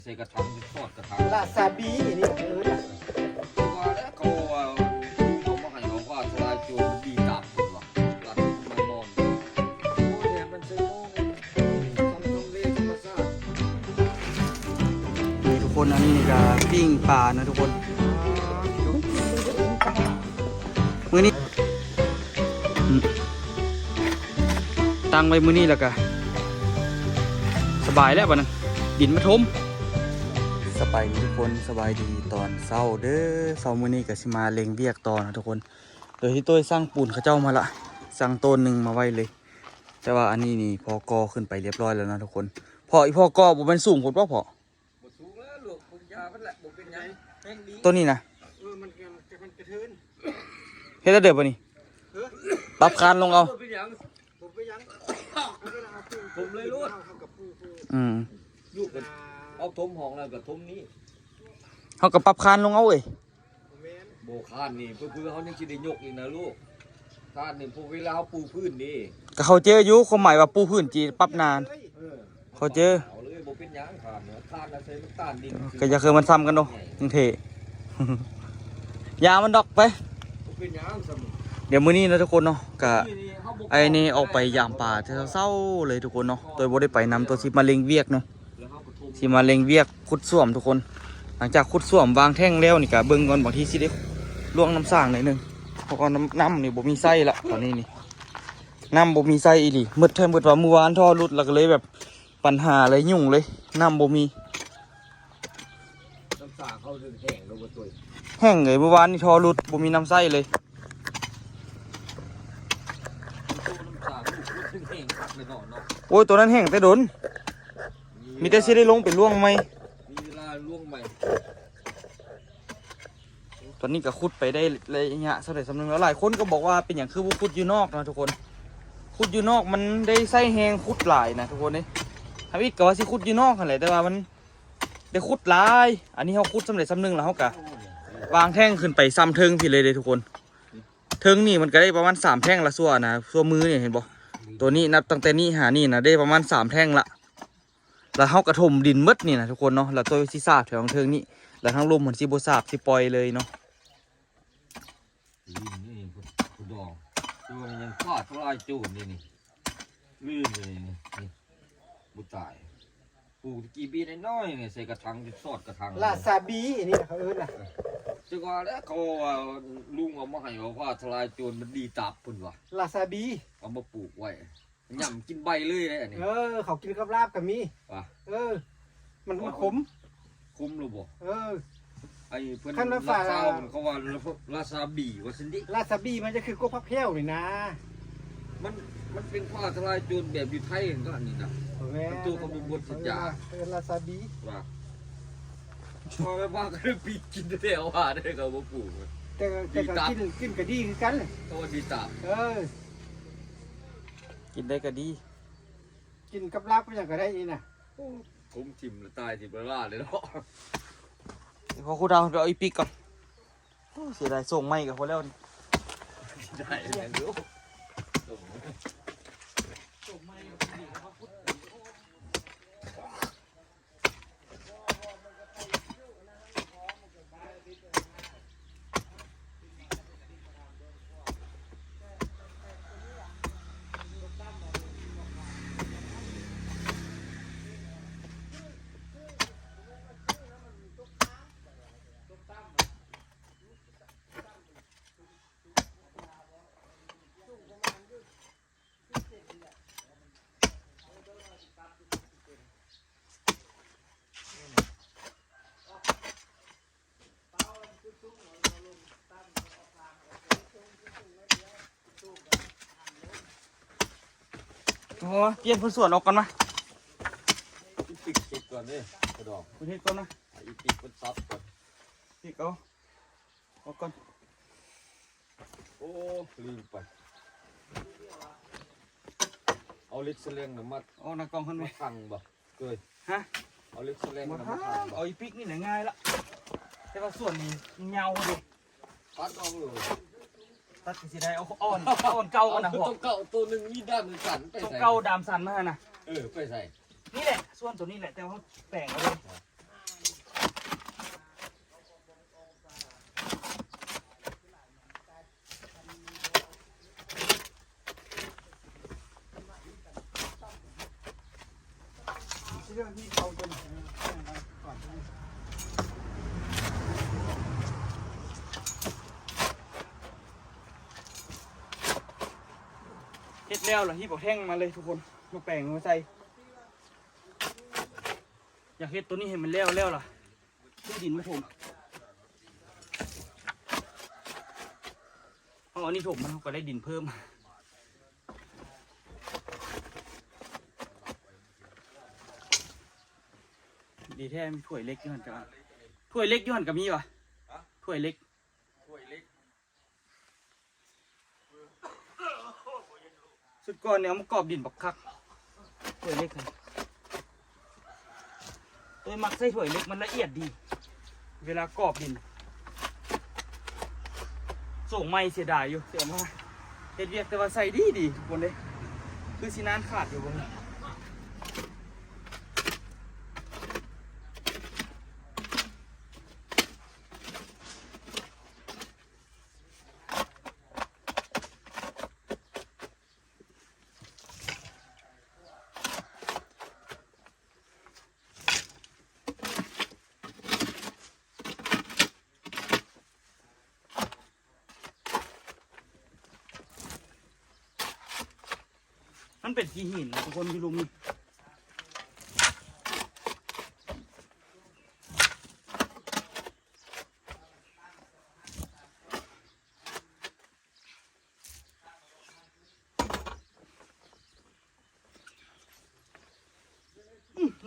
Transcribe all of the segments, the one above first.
ใส่กระถางทอดกระถางลาซาบีนี่ว่าแล้วเขาว่าเขามาให้เขาว่าทลายโจรดีตามคนว่าหลังมานอนโอ้ยเนี่ยมันใช่โม่ทำตรงเล่ธรรมชาติ นี่ทุกคนอันนี้ก็ปิ้งปลานะทุกคนมื้อนี้ตั้งไว้มื้อนี้แล้วก็สบายแล้วบัดนั้นดินมาทมสบายดีทุกคนสบายดีตอนเช้าเด้อเช้ามื้อนี้ก็สิมาเล็งเวียกต่อนะทุกคนโดยที่ต้วยสร้างปูนเขาเจ้ามาละสั่งต้นหนึ่งมาไว้เลยแต่ว่าอันนี้นี่พอกอขึ้นไปเรียบร้อยแล้วนะทุกคนพออีพ่อกอบ่แม่นสูงพุ่นบ่พอบ่สูงแล้วลูกปลูกยามันแหละบ่เป็นหยังแห้งดี ต้นนี้นะมันกระเทิน เฮ็ดได้เด้อบ่นี่ปรับคานลงเอา เป็นหยัง ผมไปยัง ผมเลยรู้ อยู่ กันเอาทมห้องแล้วก็ทมนี้ เฮาก็ปรับคานลงเอาเอ้ย โบคานนี่เพื่อเขายังสิได้ยกอีกนะลูกคานนี่พวกเวลาเขาปูพื้นนี่ ก็เขาเจออยู่ความหมายว่าปูพื้นจีปรับนานเขาเจอ เอาเลยบ่เป็นหยังคานเนี่ยคานน่ะใส่น้ำตาลดิน ก็อย่าเคยมันซ้ำกันเนาะจังเท ยามันดอกไป บ่เป็นหยังซ้ำ เดี๋ยวมื้อนี้นะทุกคนเนาะก็ นี่เฮาบ่ ไอ้นี่ออกไปยามป่าเศร้าๆเลยทุกคนเนาะตัวบ่ได้ไปนำตัวสิมาเล็งเวียกเนาะ แล้วเฮาก็ทม สิมาเล็งเวียกขุดส้วมทุกคน หลังจากขุดส้วมวางแท่งแล้วนี่ก็เบิ่งก่อนบางทีสิได้ล่วงน้ำสร้างหน่อยหนึงเพราะว่าน้ำนี่บ่มีไส้ละตอนนี้นี่น้ำบ่มีไส้อีหลีมืดแท้มืดว่าเมื่อวานท่อรุดแล้วก็เลยแบบปัญหาเลยยุ่งเลยน้ำบ่มี น้ำสาเขาถึงแห้งแล้วบ่ตัว แห้งเลยเมื่อวานนี่ท่อรุดบ่มีน้ำไส้เลย น้ำสาลูกถึงแห้งคักเลยเนาะเนาะ โอ้ยตัวนั้นแห้งแต่โดนมีแต่สิได้ลงไปล่วงไหม มีเวลาล่วงใหม่ ตอนนี้ก็ขุดไปได้เลยอย่างเงี้ยสำเร็จสำนึกแล้วหลายคนก็บอกว่าเป็นอย่างคือว่าขุดอยู่นอกนะทุกคนขุดอยู่นอกมันได้ไส้แห้งขุดหลายนะทุกคนนี่ทวิตก็ว่าสิขุดอยู่นอกกันแหละแต่ว่ามันได้ขุดหลายอันนี้เขาขุดสำเร็จสำนึกแล้วเขากะวางแท่งขึ้นไปซ้ำเทิงพี่เลยทุกคนเทิงนี่มันก็ได้ประมาณ3แท่งละส่วนนะส่วนมือเนี่ยเห็นบ่ตัวนี้นับตั้งแต่นี้หานี่นะได้ประมาณ3แท่งละแล้วเขากระถมดินมืดนี่นะทุกคนเนาะแล้วตัวซีซาบแถวเทิงนี้แล้วทั้งลมเหมือนซีโบซาบซีปล่อยเลยเนาะ นี่ผู้ดองตัวมันยังฟาดทลายโจรนี่ลื่นเลยนี่บุตายปลูกกี่ปีน้อยๆเนี่ยใส่กระถางสอดกระถาง ลาซาบีนี่เขาน่ะ จังว่าแล้วเขาว่าลุงเอามาให้ว่าทลายโจรมันดีตับพุ่นว่ะ ลาซาบี เอามาปลูกไว้ย่ำกินใบเลยอันนี้ เขากินกับลาบกับมี ว่ะ มันขม คุ้มหรือบ่ไอ้เพิ่น ขั้นว่าฝ่า เจ้าเขาว่าราซาบีว่าสินดิ ลาซาบีมันจะคือกบพับแพ้วนี่นะ มันเป็นผ้าทลายโจรแบบอยู่ไทยก็อันนี้นะ ลาซาบี ว่าพอไปบ้านก็ได้ปีกินได้เอาว่าได้ก็บ่ปลูก แต่ก็กินก็ดีคือกัน ก็ดีตาม กินได้ก็ดี กินกับลาบก็ยังก็ได้นี่นะ คุ้มทิมแล้วตายทิมแล้วล่าเลยเนาะ พอครูดาวไปเอาอีปิกก่อนโอ้เสียดายส่งไม่กับคนแล้วนี่ ได้แล้วเดี๋ยว โอ้เปลี่ยนพื้นส่วนออกก่อนมา อีปิกเก็บก่อนดิกระดอก พื้นที่ก่อนนะ อีปิกมันซับก่อน ปิกเอาออกก่อน โอ้ลืมไปเอาลิกเสลงน้ำมัด เอาหน้ากล้องขึ้นไป มาพังบ่เกย ฮะ เอาลิกเสลง มา น้ำ ท มัดพังบ่ เอาอีปิกนี่หน่ง่ายละแต่ว่าส่วนนี้เงาดิ พัดเอาเลย ตัดสิได้เอาอ่อนเก่ากันนะพวก ตัวเก่าตัวหนึ่งมีด้ามมือกันไป ตัว ใส่ เก่าดามสันมาให้นะ ไปใส่ นี่แหละส่วนตัวนี้แหละแต่ว่าแปลงเอาเลย แล้วล่ะที่บอกแท่งมาเลยทุกคนมาแปลงมาใส่อยากเฮ็ดตัวนี้ให้มันแล้วล่ะที่ดินมาถมเอาอันนี้ถมมันก็ได้ดินเพิ่มดีแท้มีถ้วยเล็กอยู่หันกันถ้วยเล็กอยู่หันกับมีวะถ้วยเล็กสุดก่อนเนี่ยมันกรอบดินบักคักถ้วยเล็กเลยตัวมักใส่ถ้วยเล็กมันละเอียดดีเวลากรอบดินส่งไม่เสียดายอยู่เสียมาเฮ็ดเวียกแต่ว่าใส่ดีทุกคนเลยคือสินานขาดอยู่บนนี้มันเป็นขี้หินนะทุกคนที่ลุมนี่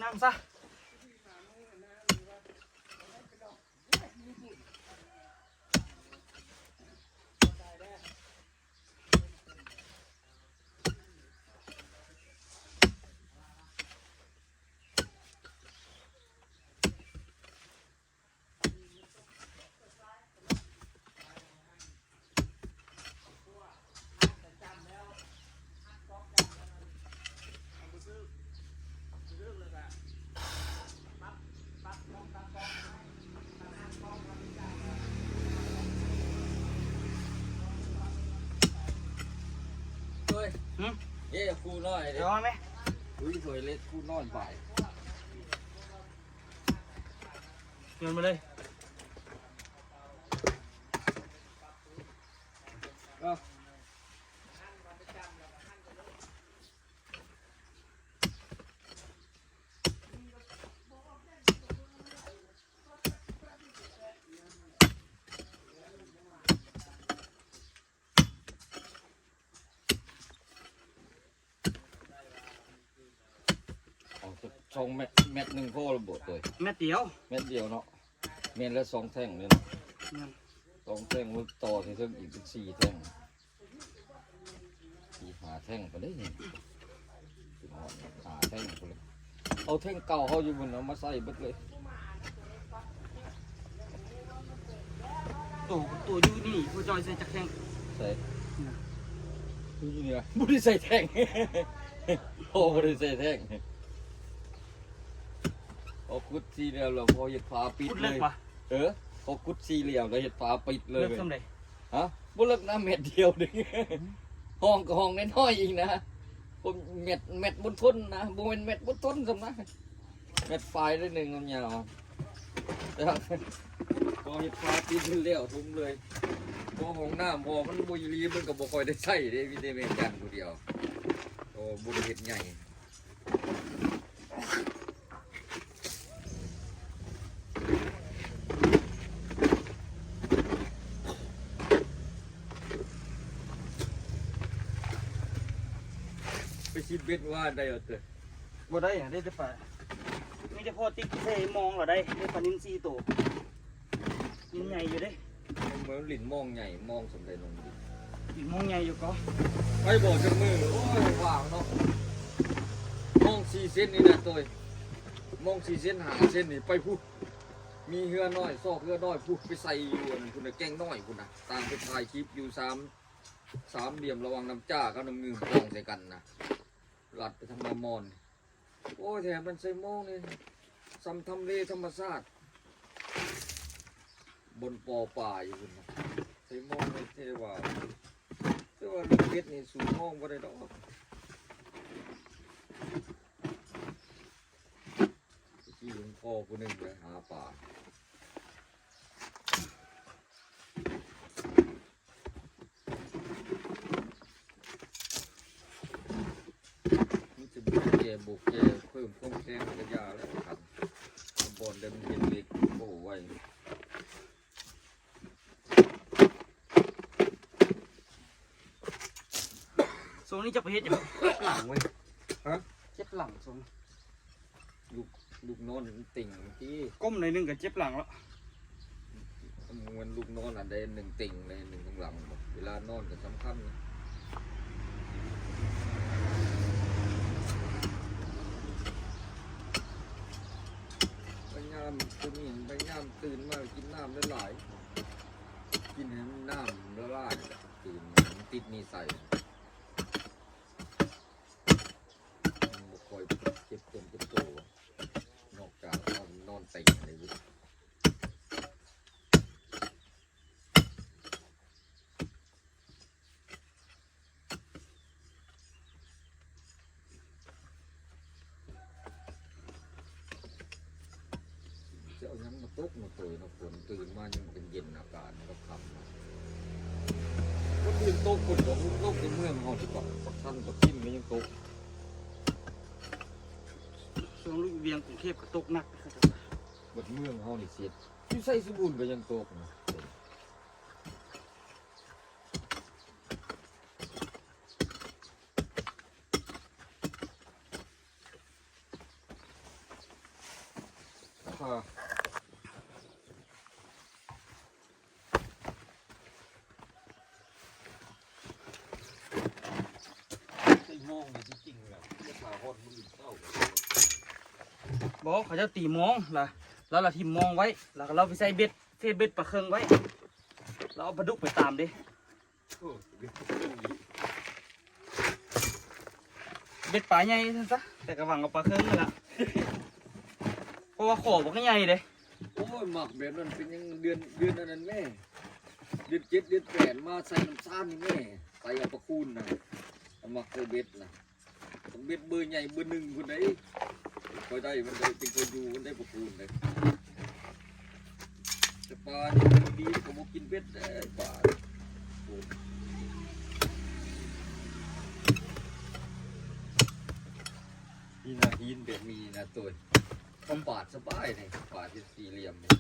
นั่งซะเอ้ยคูน้อย เดี๋ยวเอาไหม อุ้ยถวยเล็กคูน้อยไป โยนมาเลย ก็ชงเม็ดหนึ่งพ่อระเบิดเลย แม่เตี๋ยว เม็ดเดียวเนาะเม็ดละ2 แท่งเลย เนี่ย 2 แท่งมันต่อที่เพิ่มอีกเป็น4 แท่ง5 แท่งไปได้ยัง5 แท่งไปเลยเอาแท่งเก่าเขาอยู่บนเอามาใส่เบิดเลย ตัวอยู่นี่ผู้จอยใส่จักแข้ง ใส่นี่เนี่ยบุได้ใส่แท่งโอ้บุได้ใส่แท่งเอากุดสี่เหลี่ยมแล้วพอเห็ดฝาปิด พูด เล เลิก ย ปะ พอกุดสี่เหลี่ยมแล้วเห็ดฝาปิดเลย เลิกทำไร ฮะบุเลิกน้ำเม็ดเดียวดึงห้องก็ห้องน้อยๆอีกนะผมเม็ดบนทุนนะบุเป็นเม็ดบนทุนสำนะเม็ดไฟได้1เงายาวพอเห็ดฝาปิดเลี้ยวทุ่มเลยพอห้องน้ำพอมันบุยรีมันก็บ่ค่อยได้ใส่ได้วิธีเมกันผู้เดียวโอ้บุเห็ดใหญ่ไปชิดเบ็ดว่าได้เอาเถอะ บ่ได้อะได้แต่ปลามีแต่พอติ๊กเทมองเหรอได้ปลานินซีโตมันใหญ่อยู่เด้ เหมือนลิ้นมองใหญ่มองสำเร็จลงดิ อีกมองใหญ่อยู่ก็ ไปบอกจังมือโอ้ยวางเนาะมอง4 เซนนี่นะตัวมอง4 เซน5 เซนนี่ไปพูดมีเหือน้อยซอกเหือน้อยพูดไปใส่อยู่คุณน่ะแกงน้อยคุณน่ะตามไปถ่ายคลิปอยู่3 เหลี่ยมระวังน้ำจ้ากับน้ำงืมกองใส่กันนะหลัดไปทางมามอนโอ้ยแถมมันใส่โมงนี่ซ้ำทำเลธรรมชาติบนปอป่าอยู่คุณนะใส่โมงนี่เทว่าลูกเพชรนี่สูงห้องบ่ได้ดอกที่หลวงพ่อผู้หนึ่งไปหาป่า พิ่มคงแทงกระยาแล้วครับบอลเดินเห็นเล็กโอ้ไว้ โซนนี้จะไปเฮ็ดอย่างเจ็บหลังเว้ย ฮะ เจ็บหลังโซน ลูกนอนติ่งที่ ก้มหน่อยนึงก็เจ็บหลังแล้ว มันลูกนอนอันใดหนึ่งติ่งเลยหนึ่งข้างหลังเวลานอนก็สำคัญนะพยายามตัวนี้พยายามตื่นมากินน้ำหลายๆกินให้มันน้ำละลายตื่นมันติดนิสัยมันบ่ค่อยเจ็บต้นเจ็บโตนอกจากนอนติ่งอะไรอยู่ จะเอายังมาตกมาตัวนะฝนตื่นมายังเป็นเย็นอากาศมันก็คำนะคนอื่นตกคนของโลกในเมืองเขาดีกว่าท่านกับทิมก็ยังตก ช่วงลูกเวียงกรุงเทพก็ตกหนักนะครับ บนเมืองเขานี่เสียที่ใส่สบู่ก็ยังตกนะค่ะ ใส่มองเลยจริงๆเลยเรียกว่าฮอดมือเต้า บอกเขาจะตีมองล่ะแล้วเราทิมมองไว้แล้วเราไปใส่เบ็ดเทเบ็ดปลาเคืองไว้เราเอาปลาดุกไปตามดิ โอ้ย เบ็ดปลาใหญ่นั่นซะแต่กระวังกับปลาเคืองนั่นแหละเพราะว่าขอบอกใหญ่เลย โอ้ยหมักแบบนั้นเป็นยังเดือนอันนั้นแม่เดือน7 เดือน8มาใส่น้ำซ้ำนี่แม่ใส่เอาปลาคูนนะเอาหมักใส่เบ็ดนะต้องเบ็ดเบอร์ใหญ่เบอร์1คนไหนคอยได้มันได้เป็นคนอยู่มันได้ปลาคูนเลยแต่ปลาเนี่ยมันดีก็บอกกินเบ็ดได้ปลาโอ้นี่นะหินแบบมีนะตัวเขาปาดสบายเลยปาดเป็นสี่เหลี่ยมเลย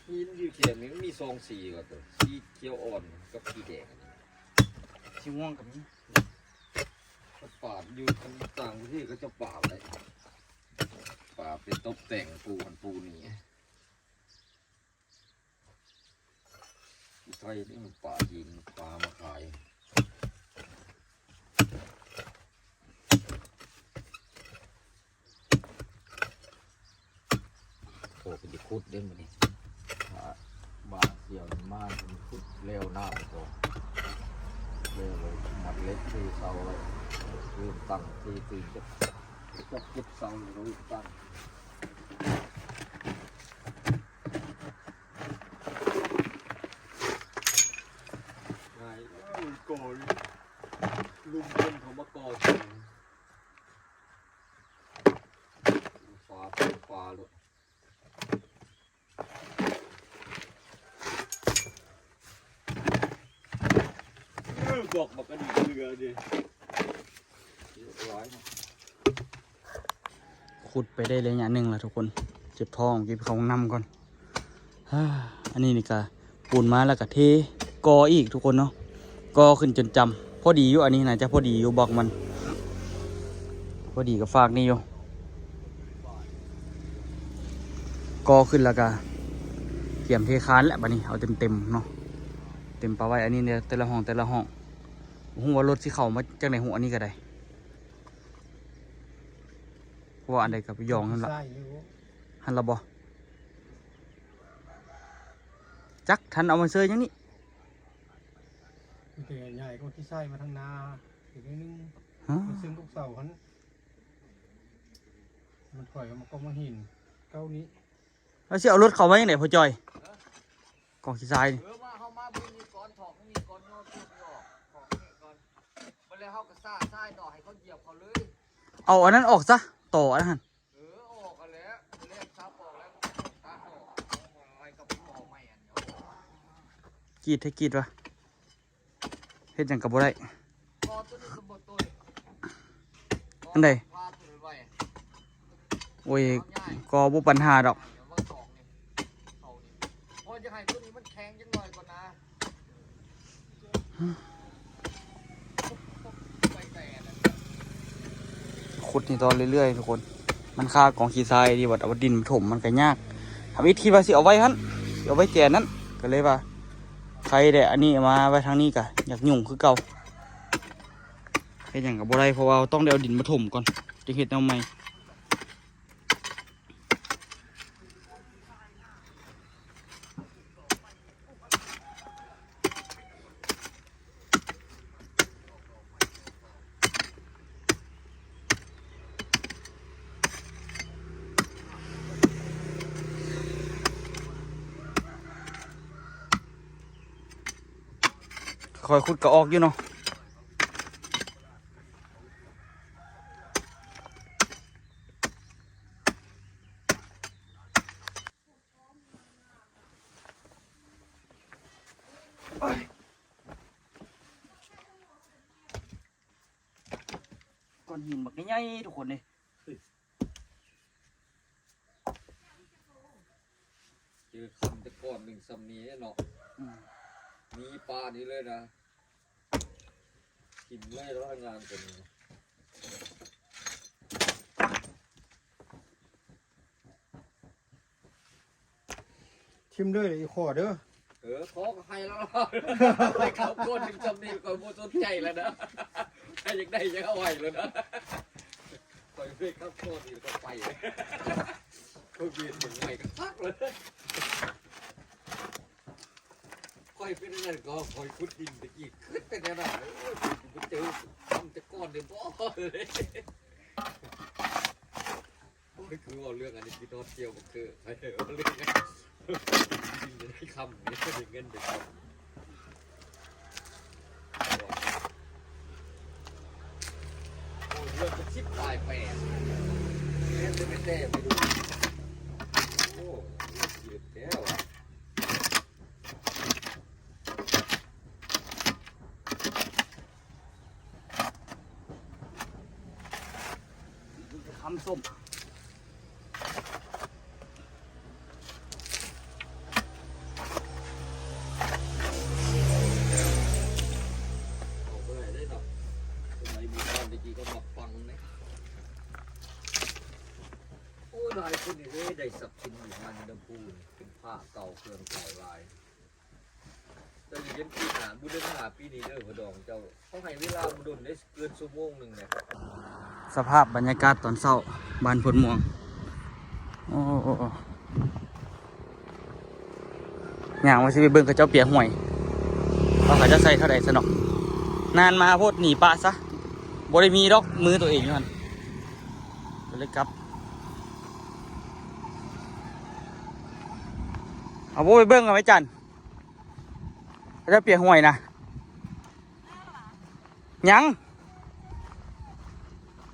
หินอยู่เขียนนี่มันมีซองสีก่อนตัวสีเขียวอ่อนกับสีแดง ชิม่วงกับนี้ เขาปาดอยู่ต่างประเทศก็จะปาดเลยปาดเป็นตกแต่งปูนี่ที่ไทยนี่มันปาดหินปลามาขายโอ้เป็นดิคุดเด่นมาเนี่ยบาเสียวมากเป็นคุดเร็วหน้าไปก่อนเร็วเลยมัดเล็กที่เสาเลยคือตั้งที่ตีนจะเก็บเสาหรือตั้งไงก่อลุมคนเขามาก่อจริงฟ้าเลยบอกมากระดิ่งเรือดิร้อย ขุดไปได้ระยะหนึ่งแล้วทุกคนเจ็บท้องเก็บเขาห้องน้ำก่อนอันนี้นี่ก็ปูนมาแล้วก็เทกออีกทุกคนเนาะกอขึ้นจนจำพอดีอยู่อันนี้นะจะพอดีอยู่บอกมันพอดีกับฝากนี่อยู่กอขึ้นแล้วก็เตรียมเทคานแล้วบัดนี้เอาเต็มเนาะเต็มปลาไว้อันนี้เนี่ยแต่ละห้องหัวารถที่เข้ามาจากไหนหัวอันนี้ก็ได้เพราะว่าอันใดกับยองนั่นแหละ ใส่อยู่ หันละบ่จักทันเอามาเซยยังนี่ มันเป็นใหญ่ก็ที่ใส่มาทางนาอีกนิดนึง ฮะ มันซึ่งลูกเสาหันมันถอยออกมาก็มาหินเก้านี้ แล้วสิเอารถเข้ามายังไงพ่อจอยกองขี้ทรายนี่ มาเข้ามาบุญนี่ก่อนถอกนี่ก่อนโน้ตนี่ออกถอกนี่ก่อนมาเลยเขาก็ซ่าซ่ายต่อให้เขาเหยียบเขาเลย เอาอันนั้นออกซะต่ออันนั้น ออกกันแล้วเล่นซับออกแล้วตาออกอะไรกับหมอใหม่อันเดียว กรีดให้กรีดวะเฮ็ดหยังกับบ่ได้ พอตัวนี้สมบูรณ์ตัว อันใด พา อ้ยก็บ่ปัญหาดอก พอจะให้ตัวนี้มันแข็งจังหน่อยก่อนนะไปแต่นะ ขุดนี่ตอนเรื่อยๆทุกคนมันค่ากองขี้ทรายดีบัดเอาดินมาถมมันก็ยากทำวิธีว่าสิเอาไว้หั่นเอาไว้แจนนั้นก็เลยว่าใครได้อันนี้มาไว้ทางนี้ก็อยากยุ่งคือเก่าเฮ็ดหยังก็บ่ได้เพราะว่าต้องได้เอาดินมาถมก่อนจึงเฮ็ดแนวใหม่คอยขุดก็ออกอยู่เนาะก้อนหินบักใหญ่ๆทุกคนเลย เจอคำแต่ก่อนหนึ่งสำนีเนาะมีปลานี้เลยนะกินเลยแล้วงานกัน ชิมด้วยอีขอเด้อ ขอให้แล้วไปเขาก้นหนึ่งสำนีก่อนโมสนใจแล้วนะถ้าอยากได้ยังเอาไว้เลยนะคอยไปเข้าก้นอีกก็ไปเลยก็เวียนอย่างไรก็พักเลยคอยเป็นอะไรก็คอยคุดดินตะกี้ขึ้นไปแน่นอนไปเจอทำแต่ก้อนเดี๋ยวบ่เลยคือว่าเรื่องอันนี้พี่โน้ตเกี่ยวกับคือไปเถอะเรื่องนี้ดินได้คำนี้ได้เงินได้คำโอ้ยเรื่องจะชิบตายแปดแม่จะไม่แต้ไปดูโอ้ยเกียดแก้ว คำส้ม เอาไปไหนได้หรอกสมัยมีตอนตะกี้ก็มาฟังนะโอ้ยลายคนนี้เลยได้สับชิ้นอยู่งานน้ำปูนเป็นผ้าเก่าเครื่องเก่าลายแต่อย่างนี้ปีหาบุญเดือนหาปีนี้เด้อพอดองเจ้าเขาให้เวลาบุญได้เกินชั่วโมงหนึ่งเนี่ย สภาพบรรยากาศตอนเช้าบ้านพลม่วงโอ้อย่างว่าสิไปเบิ่งเขาเจ้าเปียกห่วยเขาจะใส่เท่าใดซะเนาะนานมาโพดหนีปะซะบ่ได้มีดอกมือตัวเองอยู่หั่นก็เลยกลับเอาโว้ไปเบิ่งกันไว้จันเขาเจ้าเปียกห่วยนะยัง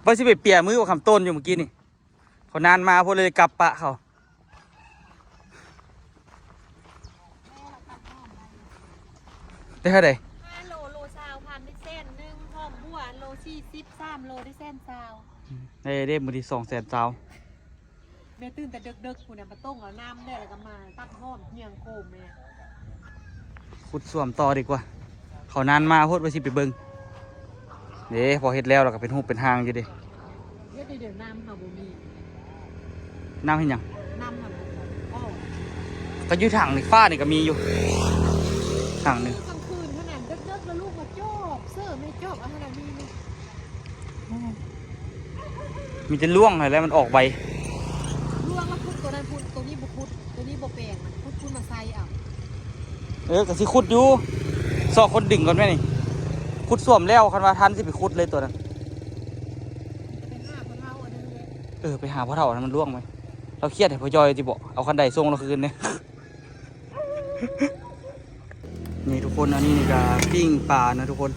ว่าสิไปเปียมือกับคำต้นอยู่เมื่อกี้นี่เขานานมาพอเลยกลับปะเขาได้เท่าไหร่5 โล20,000ได้เส้นหนึ่งหอมบัวโล40 3 โลได้เส้นซาว ได้มือที่200,000 แม่ตื่นแต่ดึกๆกูเนี่ยมาต้มเอาน้ำได้แล้วก็มาตัดหอมเหี่ยงโคมแม่ ขุดส่วมต่อดีกว่าเขานานมาพอว่าสิไปเบิ่งเด้พอเฮ็ดแล้วเราก็เป็นหูเป็นหางอยู่เดิ เดี๋ยวน้ำเฮาบ่มี น้ำเห็นยัง น้ำเฮาบ่อ้อ ก็อยู่ถังนี่ฟ้านี่ก็มีอยู่ถังหนึง กลางคืนขนาดดึกๆแล้วลูกมาจอบเสื้อไม่จอบเอาขนาดนี้นี่ มีแต่ล่วงอะไรแล้วมันออกใบ ลวงแล้วพุดตัวนั้นพุดตัวนี้บ่พุดตัวนี้บ่แปลงมันพุดมาใส่เอา ก็สิขุดอยู่ซอกคนดึงก่อนแม่นี่ขุดส่วมแล้วคันว่าทันสิไปขุดเลยตัวนั้น จะเป็น5คนเฮาอันนั้นแหละ ไปหาพ่อเฒ่านั้นมันล่วงไหมเราเครียดให้พ่อจอยที่บอกเอาคันใดส่งเราคืนเนี่ย นี่ทุกคนอันนี้นี่ก็ปิ้งปลานะทุกคน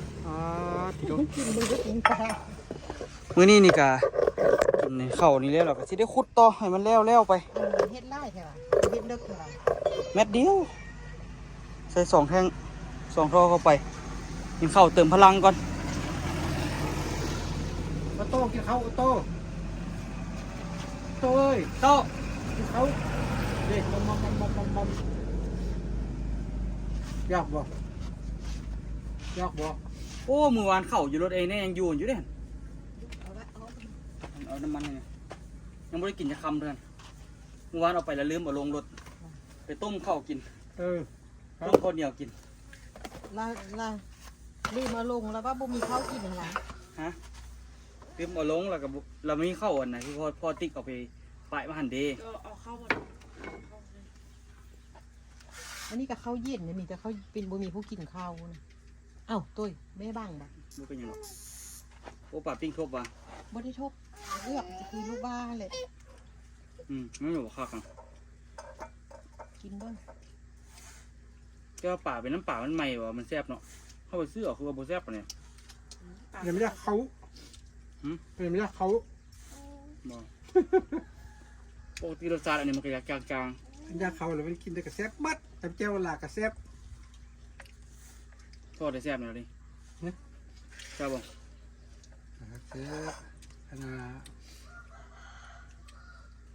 กินมึงก็กินปลา มื้อนี้นี่ก็กินในข้าวนี่แล้วเราก็สิได้ขุดต่อให้มันแล้วไป เฮ็ดไร่ใช่ป่ะเฮ็ดเลิกใช่ป่ะ เม็ดเดียวใส่2 แท่ง2 ท่อเข้าไปกินข้าวเติมพลังก่อน มาโต้กินข้าวโต้ โต้ย โต๊ะ เขาเด็กมอมยากบ่ยากบ่ โอ้มือวานเข่าอยู่รถเองเนี่ยยังอยู่อยู่เด้ เอาละเอา เอาน้ำมันเนี่ยยังไม่ได้กินจะคำเท่านั้นเมื่อวานเอาไปแล้วลืมเอาลงรถไปต้มข้าวกิน ครับ ต้มข้าวเหนียวกิน ล่ารีบมาลงแล้วว่าบ่มีข้าวกินอะไร ฮะลืมเอาลงแล้วก็เราไม่มีข้าวอันไหนที่พ่อติ๊กเอาไปปะมาหันเด เอาเข้ามาอันนี้กับข้าวเย็นเนี่ยมีแต่ข้าวเป็นบ่มีผู้กินข้าวนะเอ้าตุ้ยแม่บ้างบ่ ไม่เป็นหยังหรอกโอ้ป่าปิ้งทบว่ะ บ่ได้ทบเลือกจะคือลูกบ้านเลย ไม่อยู่ว่าข้าวกัน กินบ้าง แก้วป่าเป็นน้ำป่ามันใหม่ว่ะมันแซ่บเนาะเข้าไปซื้อออกคือว่าโบแซ่บปะเนี่ย เดี๋ยวไม่ได้เขาเดี๋ยวไม่ได้เขา บ่ปกติรสชาติอันนี้มันก็จาง ยาเขาเลยมันกินแต่กระแซบบัดแต่เจ้าเวลากระแซบ ๆทอดได้แซ่บเลยดิแซ่บบ่ แซบขนาด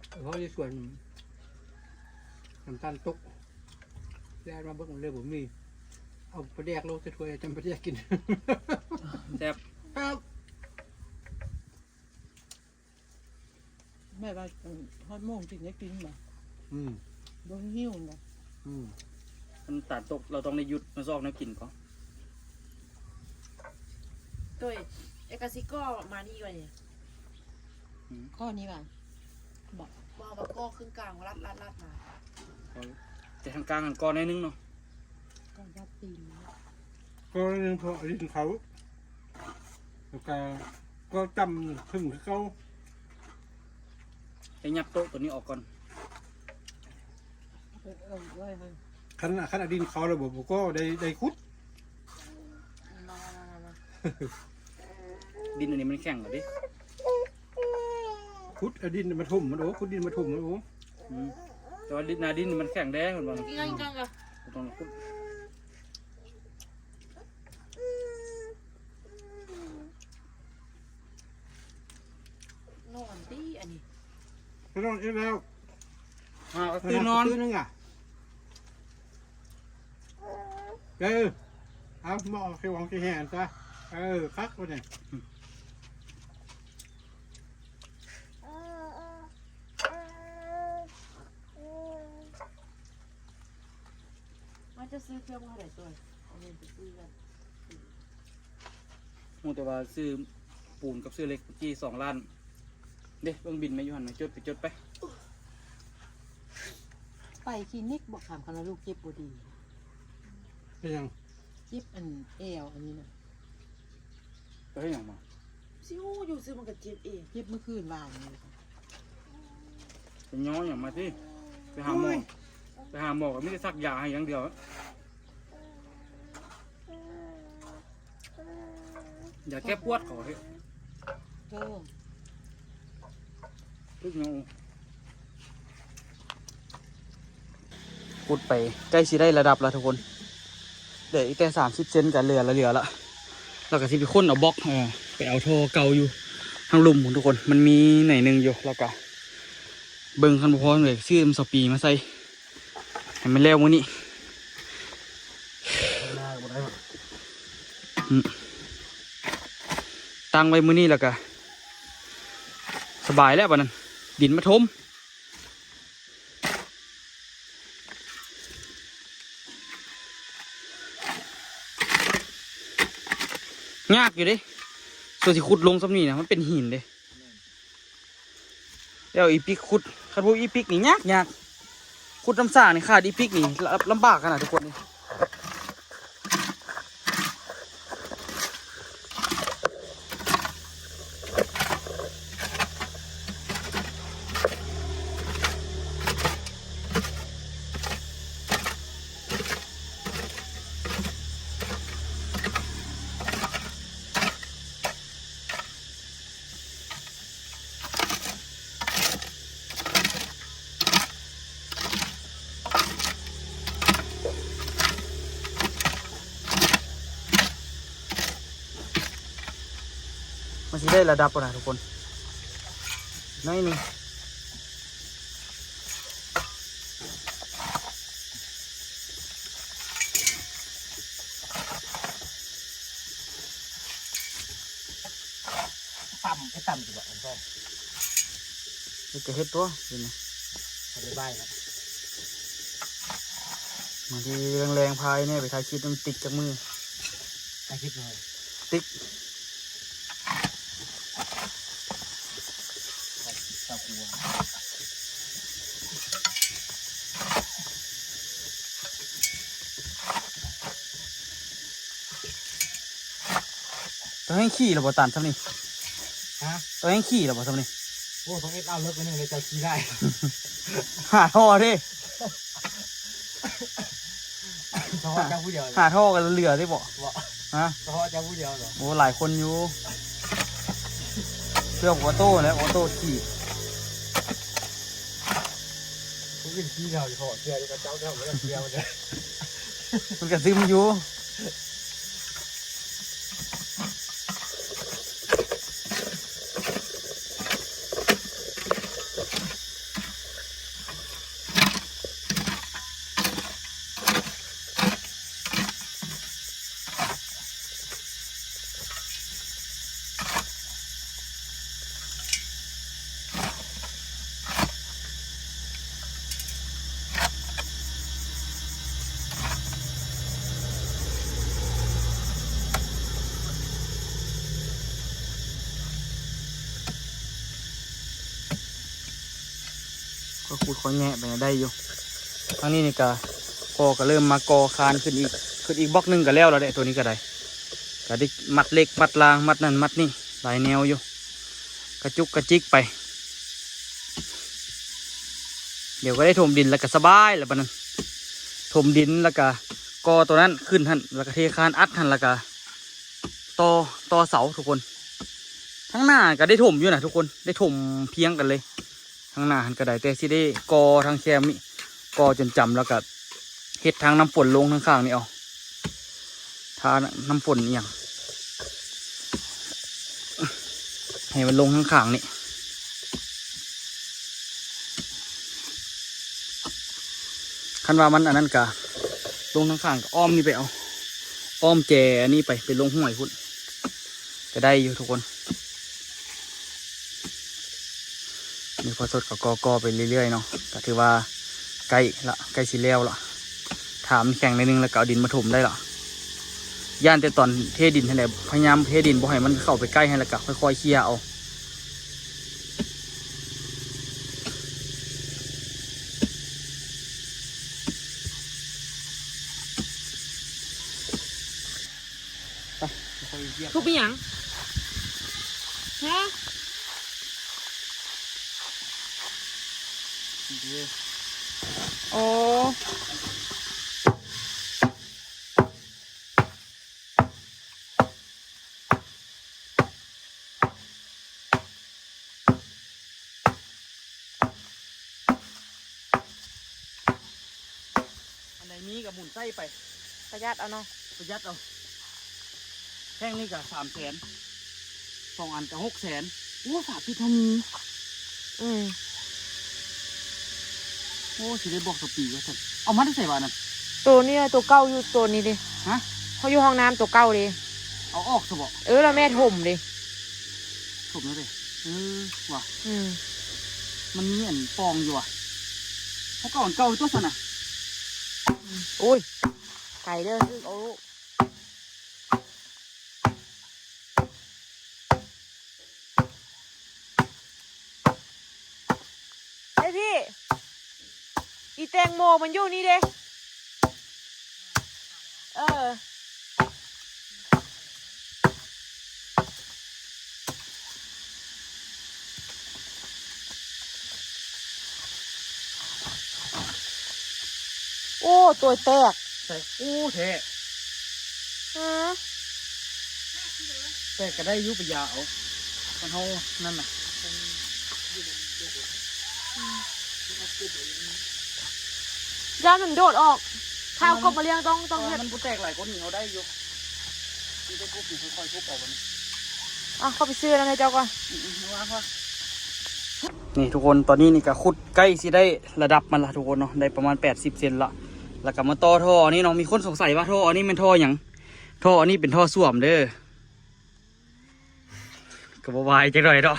เพราะในส่วนน้ำตาลตกแยกมาเบิ้งเลยผมมีเอาปลาแดกโลจะถ้วยจำปลาแดกกิน แซ่บ ครับ แม่ว่าทอดโม่งกินได้กินบ่ อืม บ่หิวบ่ อืม มันตัดตกเราต้องได้หยุดมาซอกน้ำกินก่อน ตัวเอกซิก็มานี่ก่อนเนี่ย ข้อนี้บ่ บอกว่าก็ครึ่งกลางรัดมา แต่ทางกลางกันก้อนนิดนึงเนาะ ก็ยัดตีน ก็เรื่องพอลิ้นเขาแล้วก็จำถึงเขา จะยับโต๊ะตัวนี้ออกก่อน ไว้ให้ ขันอดินเขาระบบก็ได้คุด มา ดินอันนี้มันแข็งเหรอดิ คุดอดินมาทุ่มมันโอ้คุดดินมาทุ่มมันโอ้ แต่ว่าดินนาดินมันแข็งแดงเหมือนกัน กินกันกัน ต้องขุด นอนตีอันนี้ ไม่ต้องเอ็แล้ว ตื่นนอน ตื่นนึงอ่ะเอาหม้อเขียวของขี้แห่ซะคักวันนี้ มันจะซื้อเครื่องมาไหนตัวเอาเงินไปซื้อกัน มูแต่ว่าซื้อปูนกับซื้อเล็กกี่2 ล้านเด้เบิ่งบินไหมยูหันไหมจดไป ไปคลินิกบอกถามเขาแล้วลูกเจ็บบ่ดี เป็นยัง เจ็บอันเอวอันนี้นะ ไปให้หยังมา ซิวอยู่ซื้อมันกับเจ็บเอง เจ็บเมื่อคืนวานนี้ เป็นย้ออย่างมาที่ไปหาหมอก็ไม่ได้ซักยาให้อย่างเดียวอย่าแก้ปวดเขาเฮ้ย โจ้ ทุกอย่างขุดไปใกล้สิได้ระดับแล้วทุกคนเดี๋ยวอีกแต่30 เซนกันเหลือละแล้วก็สิไปค้นเอาบล็อกไปเอาท่อเก่าอยู่ทางหลุมของทุกคนมันมีไหนหนึ่งอยู่แล้วก็เบิ่งคันบ่พอเลยซื้อมันสปีมาใส่ให้มันแล้วมื้อนี้ตั้งไว้มื้อนี้แล้วก็สบายแล้วบัดนั้นดินมาถมยากอยู่เด้ส่วนที่ขุดลงซ้ำนี่นะมันเป็นหินเด้แล้วอีปิกขุดคันพวกอีปิกนี่ยากขุดน้ำสร้างนี่ขาดอีปิกนี่ลำบากขนาดทุกคนนี่มันสิได้ระดับก่อนนะทุกคนนี่ ต่ำสิบ่ผมก็ จะเฮ็ดตัวเดี๋ยวนี้ เอาไปใบครับ บางทีแรงๆพายเนี่ยไปถ่ายคลิปมันติดจากมือ ใครคิดเลย ติ๊ก เจ้าครัว ต้องให้ขี่หรือบ่ตันซ้ำนี่ ฮะ ต้องให้ขี่หรือบ่ซ้ำนี่ โอ้ต้องเอ็ดเอาเลิกไปหนึ่งเลยเจ้าขี้ได้ หาท่อดิ เพราะว่าเจ้าผู้เดียว หาท่อกันเหลือได้บ่ บอก ฮะ เพราะว่าเจ้าผู้เดียวเหรอ โอ้หลายคนอยู่เพื่อออโต้แล้วออโต้ขี่ ผู้อื่นขี้เราอยู่พอเชื่อเดี๋ยวเจ้าเจ้าไม่ได้เชื่อมันเลย มันก็ซึมอยู่ก็คูดขอแงะไปได้อยู่ทางนี้นี่ก็เริ่มมากอคานขึ้นอีกบล็อกหนึงก็แล้วเด้ตัวนี้ก็ได้ก็ได้มัดเล็กมัดลางมัดนั่นมัดนี่หลายแนวอยู่กระจุกกระจิกไปเดี๋ยวก็ได้ถมดินแล้วก็สบายแล้วปะนั้นถมดินแล้วก็กอตัวนั้นขึ้นหันแล้วก็เทคานอัดหันแล้วก็ต่อเสาทุกคนทั้งหน้าก็ได้ถมอยู่นะทุกคนได้ถมเพียงกันเลยทั้งหน้าหันก็ได้แต่สิได้กอทางแคมนี่กอจนจำแล้วก็เฮ็ดทางน้ำฝนลงทางข้างนี่เอาทาน้ำฝนอย่างให้มันลงทางข้างนี่คันว่ามันอันนั้นกะลงทางข้างก็อ้อมนี่ไปเอาอ้อมแจนี่ไปลงห้วยพุ่นก็ได้อยู่ทุกคนนี่พอสดกับกอไปเรื่อยๆเนาะก็ถือว่าใกล้สิแล้วละถามแข่งในนึงแล้วก็เอาดินมาถมได้ละย่านแต่ตอนเทดินให้แหละพยายามเทดินบ่ให้มันเข้าไปใกล้ให้แล้วก็ค่อยๆเคลียร์เอาทุบไปหยังฮะ โอ้ อันไหนมีกับหมุนไส้ไป ประหยัดเอาเนาะ ประหยัดเอาแท่งนี่กับ300,000 2 อันกับ600,000โอ้ฝาปิดเท่านี้ อืม โอ้สิได้บอกต่อปีก็สั่นเอามาได้ใส่บาทนั่น ตัวนี้ตัวเก่าอยู่ตัวนี้ดิ ฮะ เขาอยู่ห้องน้ำตัวเก่าดิ เอาออกซะบ่ แล้วแม่ถมดิ ถูกแล้วเลยว่ะ อืม มันมีอันปองอยู่อ่ะเขาก่อนเก่าตัวสั่นอ่ะ โอ้ย ไก่เด้อโอ้ลูกเฮ้ยพี่ อีแตงโมมันอยู่นี่เด้เออ โอ้ ตัวแตก ใส่โอ้แท้ ฮะ แต่ก็ได้อยุบยาเอามันเฮานั่นน่ะ ย่ามันโดดออกข้าวกบมาเลี้ยงต้องเห็ด มันบ่แตกหลายคนนี่เอาได้อยู่ที่ได้กุ๊บนี่ค่อยๆกุ๊บออกมัน อ่ะเข้าไปซื้อแล้วให้เจ้าก่อน นี่ทุกคนตอนนี้นี่ก็ขุดใกล้สิได้ระดับมันละทุกคนเนาะได้ประมาณ80 เซนละแล้วก็มาต่อท่อนี่เนาะมีคนสงสัยว่าท่ออันนี้เป็นท่ออย่างท่ออันนี้เป็นท่อส้วมเด้อ ก็บ่วายจังหน่อยเนาะ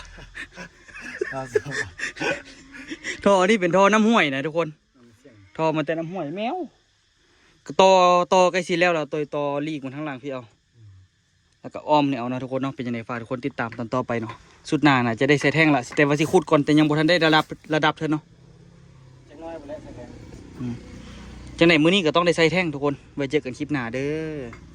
ท่อนี่เป็นท่อน้ำห้วยนะทุกคนท่อมันแต่น้ำห้วยแมวก็ต่อใกล้สิแล้วต่อลีกมันทั้งหลังพี่เอาแล้วก็อ้อมเนี่ยเอานะทุกคนเนาะเป็นยังไงฝากทุกคนติดตามตอนต่อไปเนาะสุดหน้าน่ะจะได้ใส่แท่งละแต่ว่าสิขุดก่อนแต่ยังบ่ทันได้ระดับเธอเนาะจังน้อยบ่แล้วใส่แท่งจังไหนมื้อนี้ก็ต้องได้ใส่แท่งทุกคนไว้เจอกันคลิปหน้าเด้อ